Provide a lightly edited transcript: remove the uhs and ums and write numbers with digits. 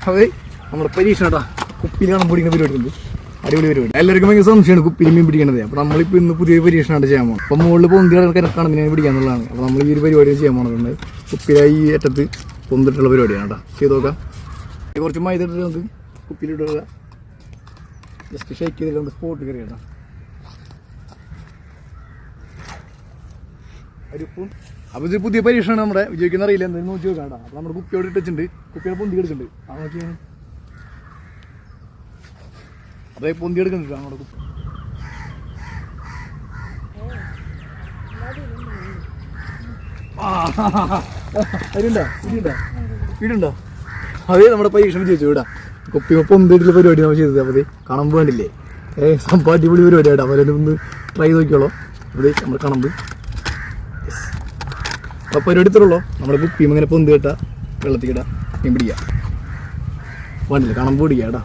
അതെ നമ്മുടെ പരീക്ഷ കേട്ടോ കുപ്പിയിൽ കാണാൻ പിടിക്കുന്ന പരിപാടി ഉണ്ട്. അടിപൊളി പരിപാടി. എല്ലാവർക്കും ഭയങ്കര സംശയമാണ് കുപ്പിയിൽ മീൻ പിടിക്കണത്. അപ്പോൾ നമ്മളിപ്പോൾ ഇന്ന് പുതിയ പരീക്ഷണമാണ് ചെയ്യാൻ പോകുന്നത്. അപ്പോൾ മുകളിൽ പൊന്തി കിടക്കാണ് മീനെ പിടിക്കാന്നുള്ളതാണ്. അപ്പോൾ നമ്മൾ ഈ ഒരു പരിപാടി ചെയ്യാൻ പോകുന്നത് കുപ്പിയിലായി ഈ അറ്റത്ത് പൊന്തിട്ടുള്ള പരിപാടിയാണ് കേട്ടോ. ചെയ്ത് നോക്കാം. കുറച്ച് മൈദ ഇട്ടിട്ട് നമുക്ക് കുപ്പിയിലിടുക. ജസ്റ്റ് ഷേക്ക് ചെയ്തിട്ട് നമുക്ക് സ്പോട്ട് കയറി കേട്ടോ. അരിപ്പും. അപ്പോൾ ഇത് പുതിയ പരീക്ഷയാണ് നമ്മുടെ. വിജയിക്കുന്ന അറിയില്ല എന്തായാലും നോക്കി നോക്കാം കേട്ടോ. അപ്പോൾ നമ്മുടെ കുപ്പിയോട് ഇട്ടിട്ടുണ്ട്. കുപ്പിയോട് പൊന്തി എടുക്കുന്നുണ്ട്. ആ നോക്കിയാണ് അതേ പൊന്തി എടുക്കുന്നുണ്ട് നമ്മുടെ കുപ്പി. വീടുണ്ടോ? അതേ നമ്മുടെ പരീക്ഷ വിജയിച്ചു വിടാം. കുപ്പി പൊന്തിയിട്ടുള്ള പരിപാടി നമ്മൾ ചെയ്തത്. അപ്പോൾ കണമ്പ് വേണ്ടില്ലേ? സംഭവം അടിപൊളി പരിപാടിയാണ്. അപ്പോൾ ഒന്ന് ട്രൈ നോക്കിയോളൂ. അതെ നമ്മൾ കണമ്പ്. അപ്പോൾ പരിപാടി ഇത്രയുള്ളൂ. നമ്മുടെ കുപ്പിയും ഇങ്ങനെ പൊന്തി കേട്ടാൽ വെള്ളത്തിൽ ഇടാം മീൻ പിടിക്കാം. വേണ്ടില്ല കണമ്പ് പിടിക്കാം കേട്ടോ.